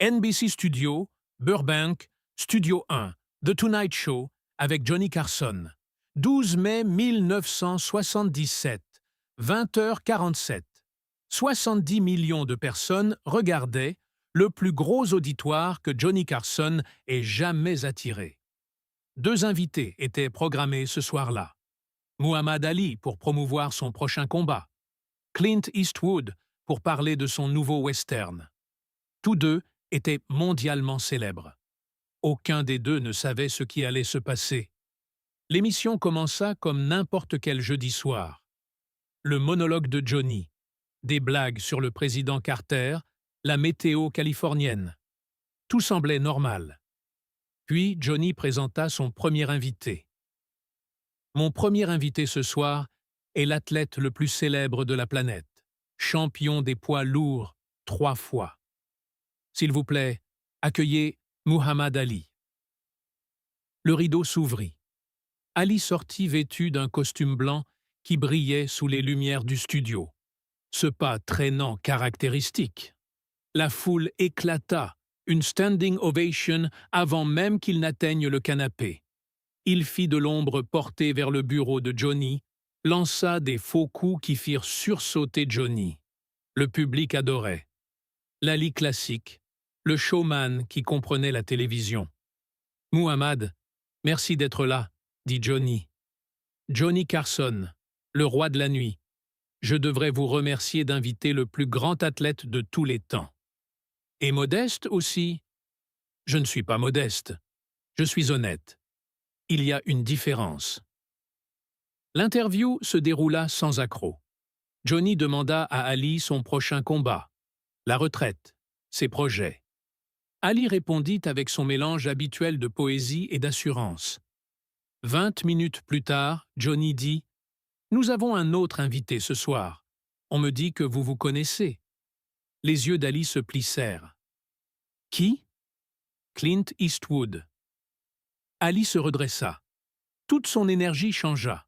NBC Studio, Burbank, Studio 1, The Tonight Show, avec Johnny Carson. 12 mai 1977, 20h47. 70 millions de personnes regardaient le plus gros auditoire que Johnny Carson ait jamais attiré. Deux invités étaient programmés ce soir-là. Muhammad Ali pour promouvoir son prochain combat. Clint Eastwood pour parler de son nouveau western. Tous deux étaient mondialement célèbres. Aucun des deux ne savait ce qui allait se passer. L'émission commença comme n'importe quel jeudi soir. Le monologue de Johnny, des blagues sur le président Carter, la météo californienne. Tout semblait normal. Puis Johnny présenta son premier invité. Mon premier invité ce soir est l'athlète le plus célèbre de la planète, champion des poids lourds 3 fois. S'il vous plaît, accueillez Muhammad Ali. Le rideau s'ouvrit. Ali sortit vêtu d'un costume blanc qui brillait sous les lumières du studio. Ce pas traînant caractéristique. La foule éclata, une standing ovation avant même qu'il n'atteigne le canapé. Il fit de l'ombre portée vers le bureau de Johnny, lança des faux coups qui firent sursauter Johnny. Le public adorait. L'Ali classique, le showman qui comprenait la télévision. « Muhammad, merci d'être là », dit Johnny. « Johnny Carson, le roi de la nuit. Je devrais vous remercier d'inviter le plus grand athlète de tous les temps. Et modeste aussi. Je ne suis pas modeste. Je suis honnête. Il y a une différence. » L'interview se déroula sans accroc. Johnny demanda à Ali son prochain combat, la retraite, ses projets. Ali répondit avec son mélange habituel de poésie et d'assurance. 20 minutes plus tard, Johnny dit « Nous avons un autre invité ce soir. On me dit que vous vous connaissez. » Les yeux d'Ali se plissèrent. « Qui ?» ?»« Clint Eastwood. » Ali se redressa. Toute son énergie changea.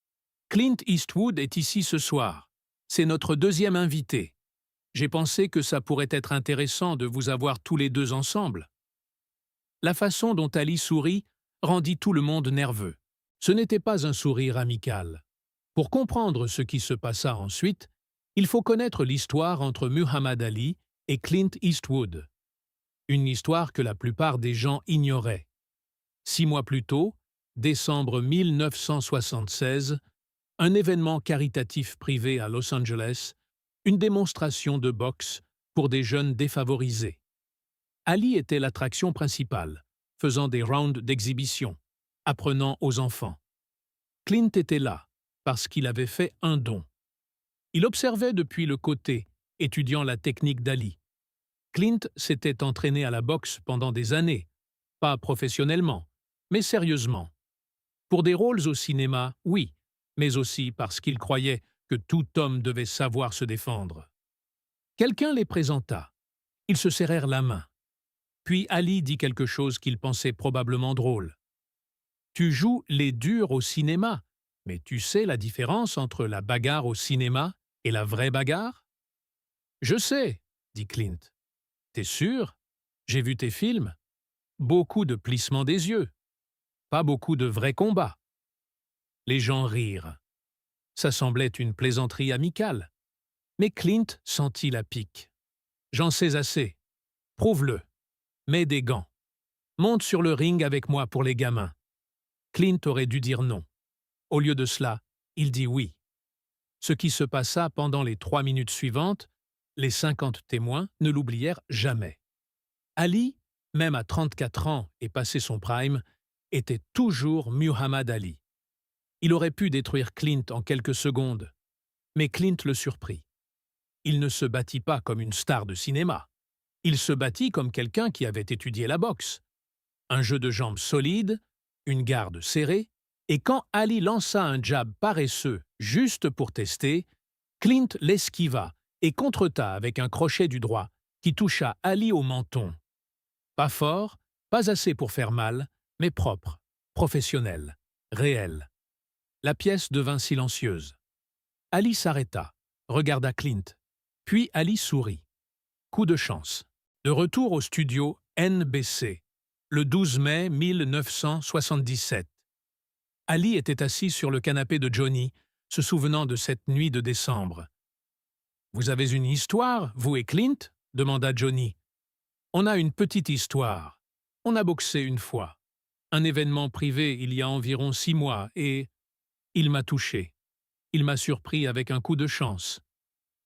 « Clint Eastwood est ici ce soir. C'est notre deuxième invité. J'ai pensé que ça pourrait être intéressant de vous avoir tous les deux ensemble. » La façon dont Ali sourit rendit tout le monde nerveux. Ce n'était pas un sourire amical. Pour comprendre ce qui se passa ensuite, il faut connaître l'histoire entre Muhammad Ali et Clint Eastwood. Une histoire que la plupart des gens ignoraient. 6 mois plus tôt, décembre 1976, un événement caritatif privé à Los Angeles, une démonstration de boxe pour des jeunes défavorisés. Ali était l'attraction principale, faisant des rounds d'exhibition, apprenant aux enfants. Clint était là, parce qu'il avait fait un don. Il observait depuis le côté, étudiant la technique d'Ali. Clint s'était entraîné à la boxe pendant des années, pas professionnellement, mais sérieusement. Pour des rôles au cinéma, oui, mais aussi parce qu'il croyait que tout homme devait savoir se défendre. Quelqu'un les présenta. Ils se serrèrent la main. Puis Ali dit quelque chose qu'il pensait probablement drôle. « Tu joues les durs au cinéma, mais tu sais la différence entre la bagarre au cinéma et la vraie bagarre ?»« Je sais, » dit Clint. « T'es sûr? J'ai vu tes films. Beaucoup de plissements des yeux. Pas beaucoup de vrais combats. » Les gens rirent. Ça semblait une plaisanterie amicale. Mais Clint sentit la pique. « J'en sais assez. Prouve-le. Mets des gants. Monte sur le ring avec moi pour les gamins. » Clint aurait dû dire non. Au lieu de cela, il dit oui. Ce qui se passa pendant les 3 minutes suivantes, les 50 témoins ne l'oublièrent jamais. Ali, même à 34 ans et passé son prime, était toujours Muhammad Ali. Il aurait pu détruire Clint en quelques secondes, mais Clint le surprit. Il ne se battit pas comme une star de cinéma. Il se battit comme quelqu'un qui avait étudié la boxe. Un jeu de jambes solide, une garde serrée, et quand Ali lança un jab paresseux juste pour tester, Clint l'esquiva et contreta avec un crochet du droit qui toucha Ali au menton. Pas fort, pas assez pour faire mal, mais propre, professionnel, réel. La pièce devint silencieuse. Ali s'arrêta, regarda Clint. Puis Ali sourit. Coup de chance. De retour au studio NBC, le 12 mai 1977. Ali était assis sur le canapé de Johnny, se souvenant de cette nuit de décembre. « Vous avez une histoire, vous et Clint ?» demanda Johnny. « On a une petite histoire. On a boxé une fois. Un événement privé il y a environ 6 mois et… il m'a touché. Il m'a surpris avec un coup de chance.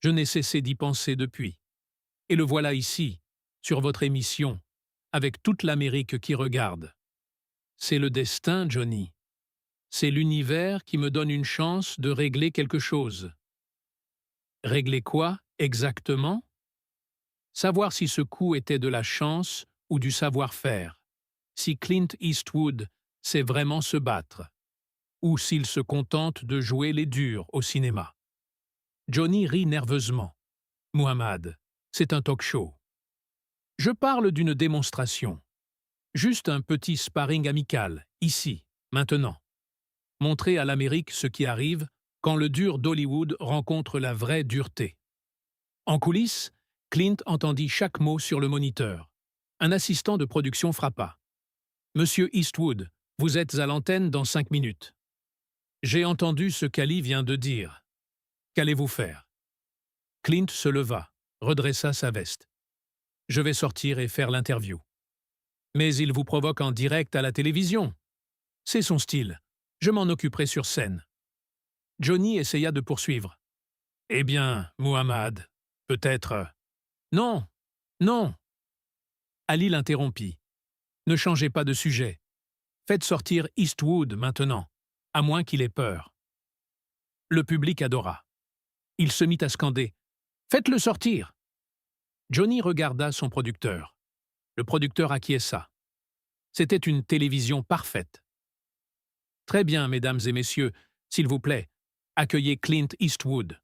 Je n'ai cessé d'y penser depuis. Et le voilà ici, sur votre émission, avec toute l'Amérique qui regarde. C'est le destin, Johnny. C'est l'univers qui me donne une chance de régler quelque chose. » Régler quoi, exactement? Savoir si ce coup était de la chance ou du savoir-faire, si Clint Eastwood sait vraiment se battre, ou s'il se contente de jouer les durs au cinéma. Johnny rit nerveusement. « Muhammad, c'est un talk-show. Je parle d'une démonstration. Juste un petit sparring amical, ici, maintenant. Montrer à l'Amérique ce qui arrive quand le dur d'Hollywood rencontre la vraie dureté. » En coulisses, Clint entendit chaque mot sur le moniteur. Un assistant de production frappa. « Monsieur Eastwood, vous êtes à l'antenne dans 5 minutes. »« J'ai entendu ce qu'Ali vient de dire. Qu'allez-vous faire ?» Clint se leva, redressa sa veste. « Je vais sortir et faire l'interview. »« Mais il vous provoque en direct à la télévision. »« C'est son style. Je m'en occuperai sur scène. » Johnny essaya de poursuivre. « Eh bien, Muhammad, peut-être… » « Non, non !» Ali l'interrompit. « Ne changez pas de sujet. Faites sortir Eastwood maintenant, à moins qu'il ait peur. » Le public adora. Il se mit à scander. « Faites-le sortir !» Johnny regarda son producteur. Le producteur acquiesça. C'était une télévision parfaite. « Très bien, mesdames et messieurs, s'il vous plaît, accueillez Clint Eastwood. »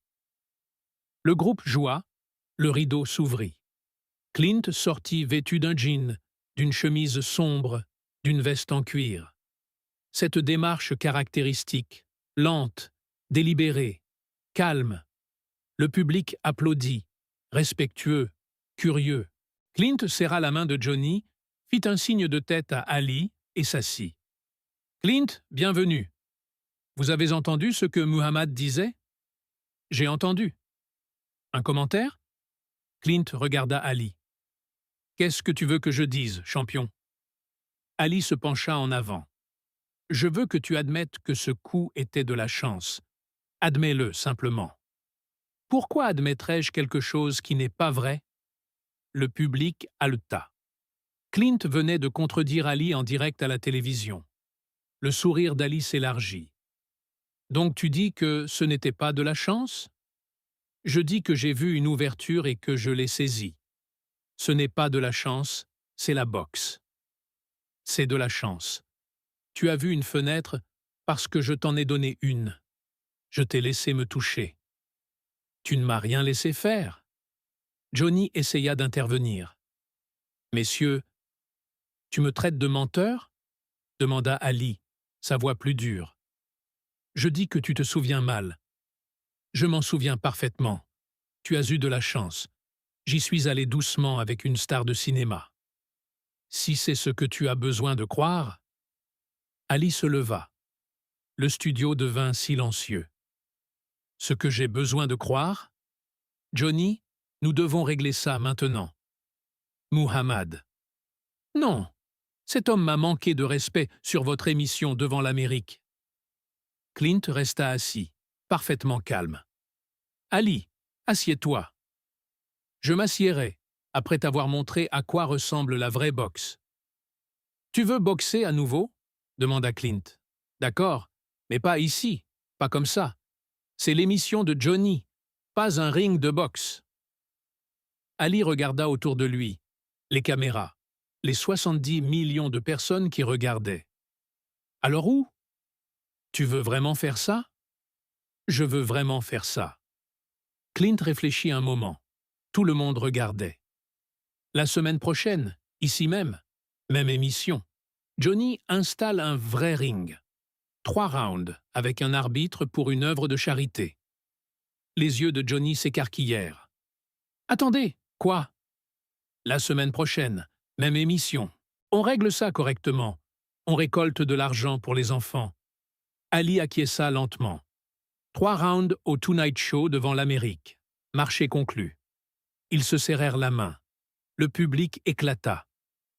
Le groupe joua, le rideau s'ouvrit. Clint sortit vêtu d'un jean, d'une chemise sombre, d'une veste en cuir. Cette démarche caractéristique, lente, délibérée, calme. Le public applaudit, respectueux, curieux. Clint serra la main de Johnny, fit un signe de tête à Ali et s'assit. « Clint, bienvenue. Vous avez entendu ce que Muhammad disait ?»« J'ai entendu. » Un commentaire ? Clint regarda Ali. « Qu'est-ce que tu veux que je dise, champion ?» Ali se pencha en avant. « Je veux que tu admettes que ce coup était de la chance. Admets-le simplement. » « Pourquoi admettrais-je quelque chose qui n'est pas vrai ?» Le public haleta. Clint venait de contredire Ali en direct à la télévision. Le sourire d'Ali s'élargit. « Donc tu dis que ce n'était pas de la chance ? » « Je dis que j'ai vu une ouverture et que je l'ai saisie. Ce n'est pas de la chance, c'est la boxe. C'est de la chance. Tu as vu une fenêtre parce que je t'en ai donné une. Je t'ai laissé me toucher. Tu ne m'as rien laissé faire. » Johnny essaya d'intervenir. « Messieurs, tu me traites de menteur ?» demanda Ali, sa voix plus dure. « Je dis que tu te souviens mal. Je m'en souviens parfaitement. Tu as eu de la chance. J'y suis allé doucement avec une star de cinéma. Si c'est ce que tu as besoin de croire… » Ali se leva. Le studio devint silencieux. « Ce que j'ai besoin de croire ? Johnny, nous devons régler ça maintenant. » Muhammad. « Non, cet homme m'a manqué de respect sur votre émission devant l'Amérique. » Clint resta assis, parfaitement calme. « Ali, assieds-toi. »« Je m'assiérai, après t'avoir montré à quoi ressemble la vraie boxe. »« Tu veux boxer à nouveau ?» demanda Clint. « D'accord, mais pas ici, pas comme ça. C'est l'émission de Johnny, pas un ring de boxe. » Ali regarda autour de lui, les caméras, les 70 millions de personnes qui regardaient. « Alors où ? Tu veux vraiment faire ça ? » ?»« Je veux vraiment faire ça. » Clint réfléchit un moment. Tout le monde regardait. « La semaine prochaine, ici même émission. Johnny installe un vrai ring. 3 rounds, avec un arbitre pour une œuvre de charité. » Les yeux de Johnny s'écarquillèrent. « Attendez, quoi ? La semaine prochaine, même émission. On règle ça correctement. On récolte de l'argent pour les enfants. Ali acquiesça lentement. 3 rounds au Tonight Show devant l'Amérique. Marché conclu. Ils se serrèrent la main. Le public éclata.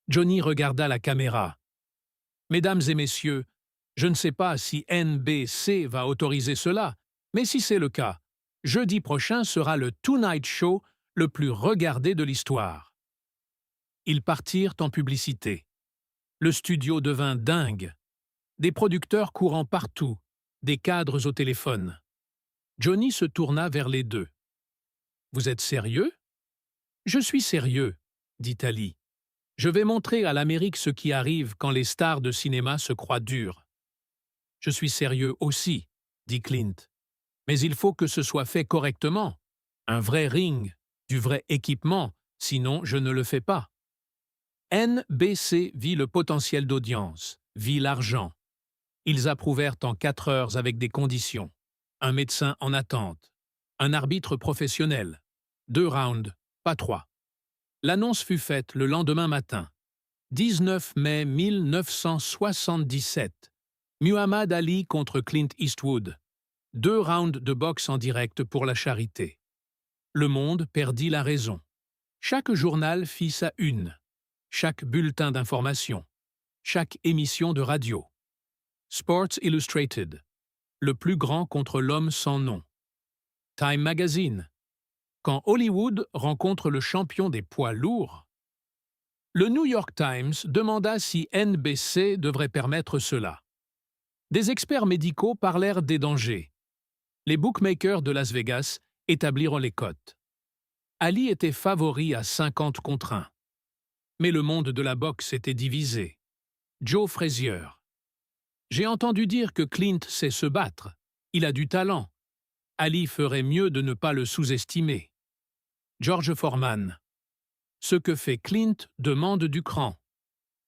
Johnny regarda la caméra. « Mesdames et messieurs, je ne sais pas si NBC va autoriser cela, mais si c'est le cas, jeudi prochain sera le Tonight Show le plus regardé de l'histoire. » Ils partirent en publicité. Le studio devint dingue. Des producteurs courant partout, des cadres au téléphone. Johnny se tourna vers les deux. « Vous êtes sérieux ?»« Je suis sérieux, » dit Ali. « Je vais montrer à l'Amérique ce qui arrive quand les stars de cinéma se croient dures. »« Je suis sérieux aussi, » dit Clint. « Mais il faut que ce soit fait correctement. Un vrai ring, du vrai équipement, sinon je ne le fais pas. » NBC vit le potentiel d'audience, vit l'argent. Ils approuvèrent en 4 heures avec des conditions. Un médecin en attente. Un arbitre professionnel. 2 rounds, pas 3. L'annonce fut faite le lendemain matin. 19 mai 1977. Muhammad Ali contre Clint Eastwood. 2 rounds de boxe en direct pour la charité. Le monde perdit la raison. Chaque journal fit sa une. Chaque bulletin d'information. Chaque émission de radio. Sports Illustrated. Le plus grand contre l'homme sans nom. Time Magazine. Quand Hollywood rencontre le champion des poids lourds. Le New York Times demanda si NBC devrait permettre cela. Des experts médicaux parlèrent des dangers. Les bookmakers de Las Vegas établirent les cotes. Ali était favori à 50-1. Mais le monde de la boxe était divisé. Joe Frazier. J'ai entendu dire que Clint sait se battre. Il a du talent. Ali ferait mieux de ne pas le sous-estimer. George Foreman. Ce que fait Clint demande du cran.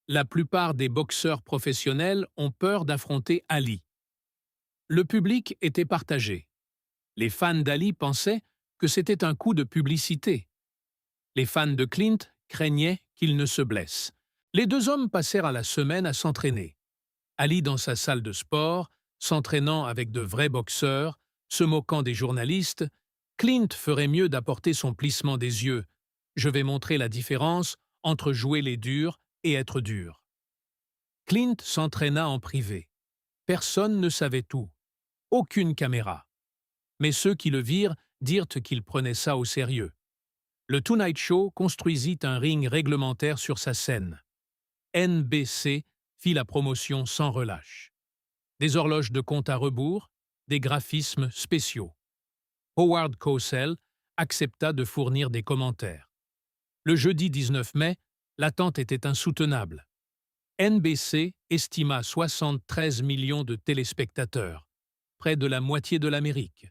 La plupart des boxeurs professionnels ont peur d'affronter Ali. Le public était partagé. Les fans d'Ali pensaient que c'était un coup de publicité. Les fans de Clint craignaient qu'il ne se blesse. Les deux hommes passèrent la semaine à s'entraîner. Ali dans sa salle de sport, s'entraînant avec de vrais boxeurs, se moquant des journalistes. Clint ferait mieux d'apporter son plissement des yeux. Je vais montrer la différence entre jouer les durs et être dur. Clint s'entraîna en privé. Personne ne savait tout. Aucune caméra. Mais ceux qui le virent dirent qu'il prenait ça au sérieux. Le Tonight Show construisit un ring réglementaire sur sa scène. NBC fit la promotion sans relâche. Des horloges de compte à rebours, des graphismes spéciaux. Howard Cosell accepta de fournir des commentaires. Le jeudi 19 mai, l'attente était insoutenable. NBC estima 73 millions de téléspectateurs, près de la moitié de l'Amérique.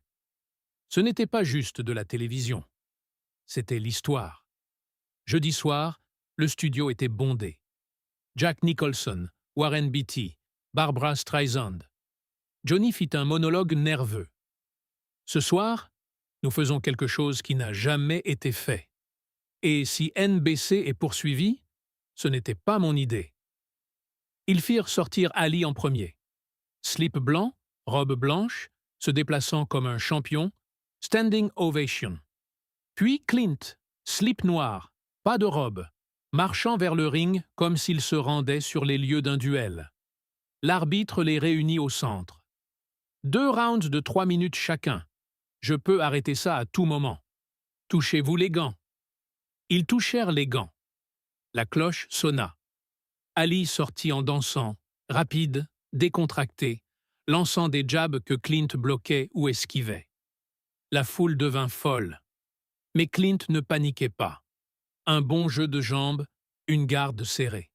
Ce n'était pas juste de la télévision. C'était l'histoire. Jeudi soir, le studio était bondé. Jack Nicholson, Warren Beatty, Barbra Streisand. Johnny fit un monologue nerveux. Ce soir, nous faisons quelque chose qui n'a jamais été fait. Et si NBC est poursuivi, ce n'était pas mon idée. Ils firent sortir Ali en premier. Slip blanc, robe blanche, se déplaçant comme un champion, standing ovation. Puis Clint, slip noir, pas de robe, marchant vers le ring comme s'il se rendait sur les lieux d'un duel. L'arbitre les réunit au centre. 2 rounds de 3 minutes chacun. Je peux arrêter ça à tout moment. Touchez-vous les gants. Ils touchèrent les gants. La cloche sonna. Ali sortit en dansant, rapide, décontracté, lançant des jabs que Clint bloquait ou esquivait. La foule devint folle. Mais Clint ne paniquait pas. Un bon jeu de jambes, une garde serrée.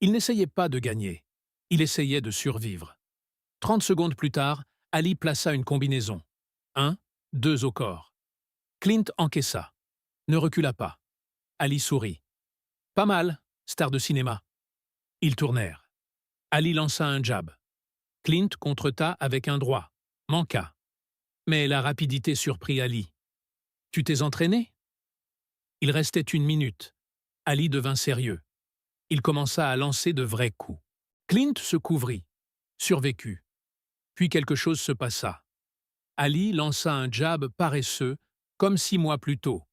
Il n'essayait pas de gagner. Il essayait de survivre. 30 secondes plus tard, Ali plaça une combinaison. 1, 2 au corps. Clint encaissa. Ne recula pas. Ali sourit. Pas mal, star de cinéma. Ils tournèrent. Ali lança un jab. Clint contreta avec un droit. Manqua. Mais la rapidité surprit Ali. Tu t'es entraîné? Il restait 1 minute. Ali devint sérieux. Il commença à lancer de vrais coups. Clint se couvrit, survécut. Puis quelque chose se passa. Ali lança un jab paresseux, comme 6 mois plus tôt.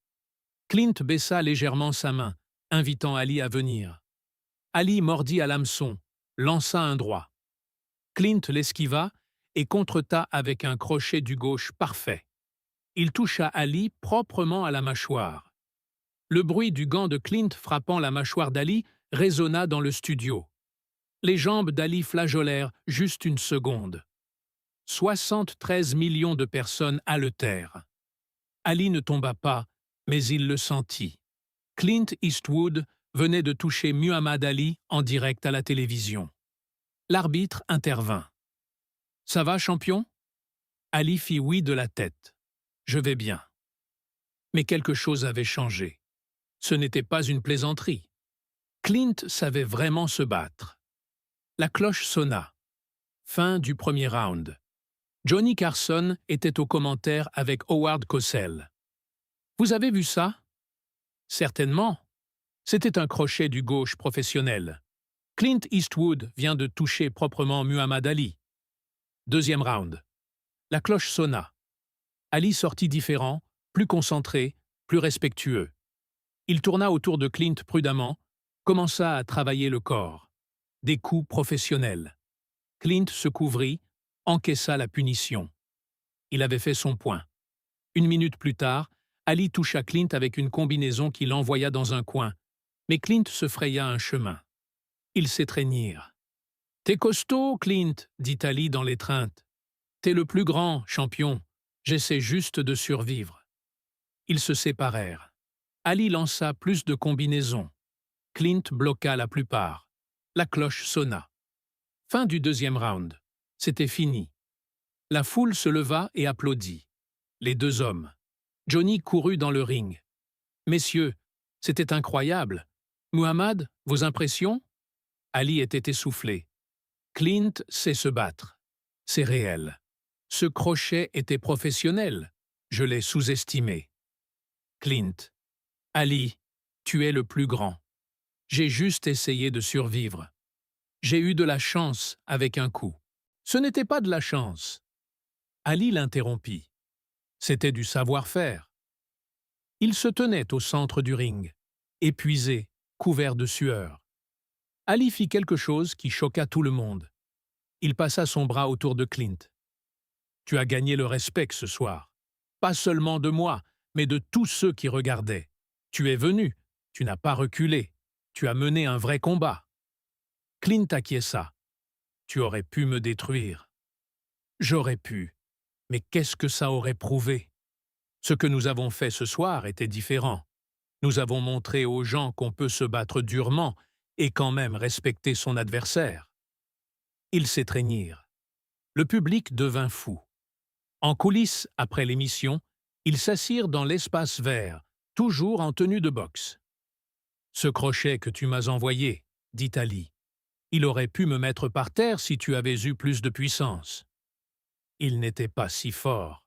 Clint baissa légèrement sa main, invitant Ali à venir. Ali mordit à l'hameçon, lança un droit. Clint l'esquiva et contreta avec un crochet du gauche parfait. Il toucha Ali proprement à la mâchoire. Le bruit du gant de Clint frappant la mâchoire d'Ali résonna dans le studio. Les jambes d'Ali flageolèrent juste une seconde. 73 millions de personnes haletèrent. Ali ne tomba pas, mais il le sentit. Clint Eastwood venait de toucher Muhammad Ali en direct à la télévision. L'arbitre intervint. « Ça va, champion ?» Ali fit oui de la tête. « Je vais bien. » Mais quelque chose avait changé. Ce n'était pas une plaisanterie. Clint savait vraiment se battre. La cloche sonna. Fin du premier round. Johnny Carson était au commentaire avec Howard Cosell. « Vous avez vu ça ?»« Certainement. C'était un crochet du gauche professionnel. Clint Eastwood vient de toucher proprement Muhammad Ali. » Deuxième round. La cloche sonna. Ali sortit différent, plus concentré, plus respectueux. Il tourna autour de Clint prudemment, commença à travailler le corps. Des coups professionnels. Clint se couvrit, encaissa la punition. Il avait fait son point. 1 minute plus tard, Ali toucha Clint avec une combinaison qui l'envoya dans un coin, mais Clint se fraya un chemin. Ils s'étreignirent. « T'es costaud, Clint, dit Ali dans l'étreinte. T'es le plus grand, champion. J'essaie juste de survivre. » Ils se séparèrent. Ali lança plus de combinaisons. Clint bloqua la plupart. La cloche sonna. Fin du deuxième round. C'était fini. La foule se leva et applaudit. Les deux hommes. Johnny courut dans le ring. « Messieurs, c'était incroyable. Muhammad, vos impressions ?» Ali était essoufflé. « Clint sait se battre. C'est réel. Ce crochet était professionnel. Je l'ai sous-estimé. » Clint. « Ali, tu es le plus grand. J'ai juste essayé de survivre. J'ai eu de la chance avec un coup. » « Ce n'était pas de la chance. » Ali l'interrompit. C'était du savoir-faire. Il se tenait au centre du ring, épuisé, couvert de sueur. Ali fit quelque chose qui choqua tout le monde. Il passa son bras autour de Clint. « Tu as gagné le respect ce soir. Pas seulement de moi, mais de tous ceux qui regardaient. Tu es venu, tu n'as pas reculé, tu as mené un vrai combat. » Clint acquiesça. « Tu aurais pu me détruire. » « J'aurais pu. Mais qu'est-ce que ça aurait prouvé? Ce que nous avons fait ce soir était différent. Nous avons montré aux gens qu'on peut se battre durement et quand même respecter son adversaire. » Ils s'étreignirent. Le public devint fou. En coulisses, après l'émission, ils s'assirent dans l'espace vert, toujours en tenue de boxe. « Ce crochet que tu m'as envoyé, » dit Ali. « Il aurait pu me mettre par terre si tu avais eu plus de puissance. » Il n'était pas si fort.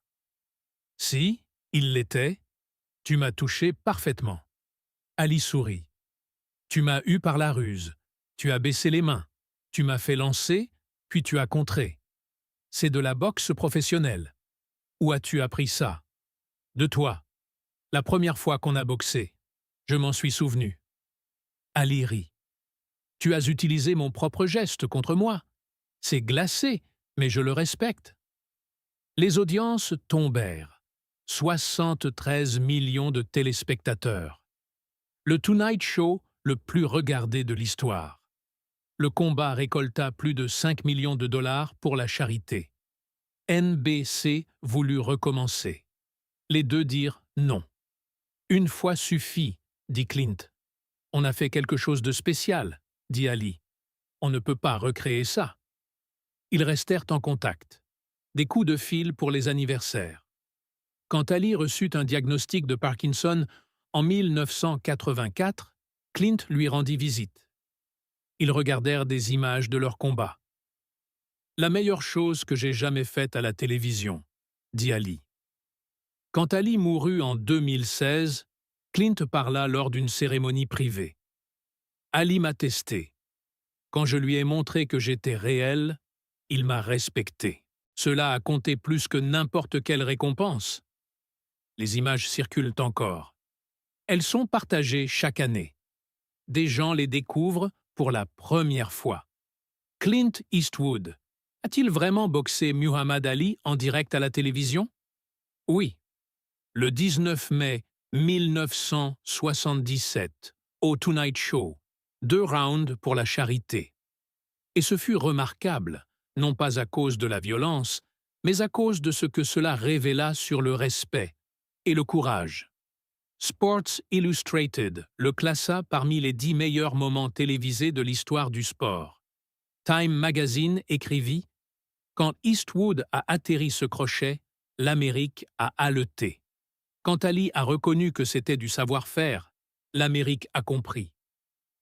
« Si, il l'était. Tu m'as touché parfaitement. » Ali sourit. « Tu m'as eu par la ruse. Tu as baissé les mains. Tu m'as fait lancer, puis tu as contré. C'est de la boxe professionnelle. Où as-tu appris ça? De toi. La première fois qu'on a boxé. Je m'en suis souvenu. » Ali rit. « Tu as utilisé mon propre geste contre moi. C'est glacé, mais je le respecte. » Les audiences tombèrent. 73 millions de téléspectateurs. Le Tonight Show le plus regardé de l'histoire. Le combat récolta plus de 5 millions de dollars pour la charité. NBC voulut recommencer. Les deux dirent non. « Une fois suffit, » dit Clint. « On a fait quelque chose de spécial, » dit Ali. « On ne peut pas recréer ça. » Ils restèrent en contact. Des coups de fil pour les anniversaires. Quand Ali reçut un diagnostic de Parkinson en 1984, Clint lui rendit visite. Ils regardèrent des images de leur combat. « La meilleure chose que j'ai jamais faite à la télévision, » dit Ali. Quand Ali mourut en 2016, Clint parla lors d'une cérémonie privée. Ali m'a testé. Quand je lui ai montré que j'étais réel, il m'a respecté. Cela a compté plus que n'importe quelle récompense. Les images circulent encore. Elles sont partagées chaque année. Des gens les découvrent pour la première fois. Clint Eastwood a-t-il vraiment boxé Muhammad Ali en direct à la télévision? Oui. Le 19 mai 1977, au Tonight Show, 2 rounds pour la charité. Et ce fut remarquable, non pas à cause de la violence, mais à cause de ce que cela révéla sur le respect et le courage. Sports Illustrated le classa parmi les 10 meilleurs moments télévisés de l'histoire du sport. Time Magazine écrivit « Quand Eastwood a atterri ce crochet, l'Amérique a haleté. Quand Ali a reconnu que c'était du savoir-faire, l'Amérique a compris.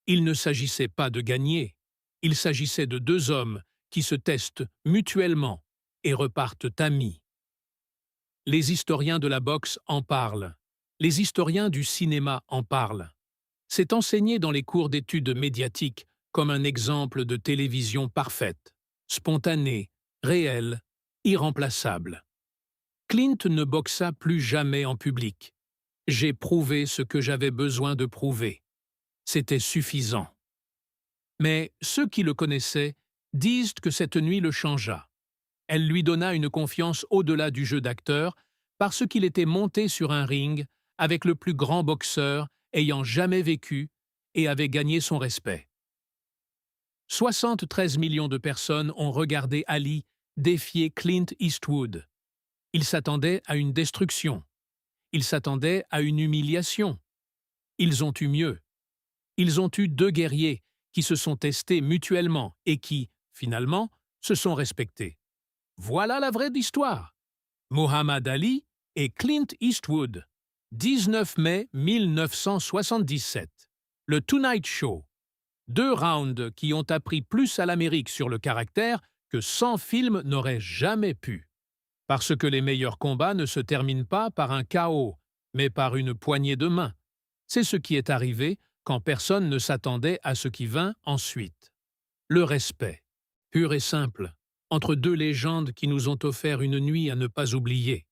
Il ne s'agissait pas de gagner, il s'agissait de 2 hommes qui se testent mutuellement et repartent amis. » Les historiens de la boxe en parlent. Les historiens du cinéma en parlent. C'est enseigné dans les cours d'études médiatiques comme un exemple de télévision parfaite, spontanée, réelle, irremplaçable. Clint ne boxa plus jamais en public. J'ai prouvé ce que j'avais besoin de prouver. C'était suffisant. Mais ceux qui le connaissaient disent que cette nuit le changea. Elle lui donna une confiance au-delà du jeu d'acteur parce qu'il était monté sur un ring avec le plus grand boxeur ayant jamais vécu et avait gagné son respect. 73 millions de personnes ont regardé Ali défier Clint Eastwood. Ils s'attendaient à une destruction. Ils s'attendaient à une humiliation. Ils ont eu mieux. Ils ont eu 2 guerriers qui se sont testés mutuellement et qui, finalement, se sont respectés. Voilà la vraie histoire. Muhammad Ali et Clint Eastwood. 19 mai 1977. Le Tonight Show. 2 rounds qui ont appris plus à l'Amérique sur le caractère que 100 films n'auraient jamais pu. Parce que les meilleurs combats ne se terminent pas par un KO, mais par une poignée de main. C'est ce qui est arrivé quand personne ne s'attendait à ce qui vint ensuite. Le respect, pur et simple, entre 2 légendes qui nous ont offert une nuit à ne pas oublier.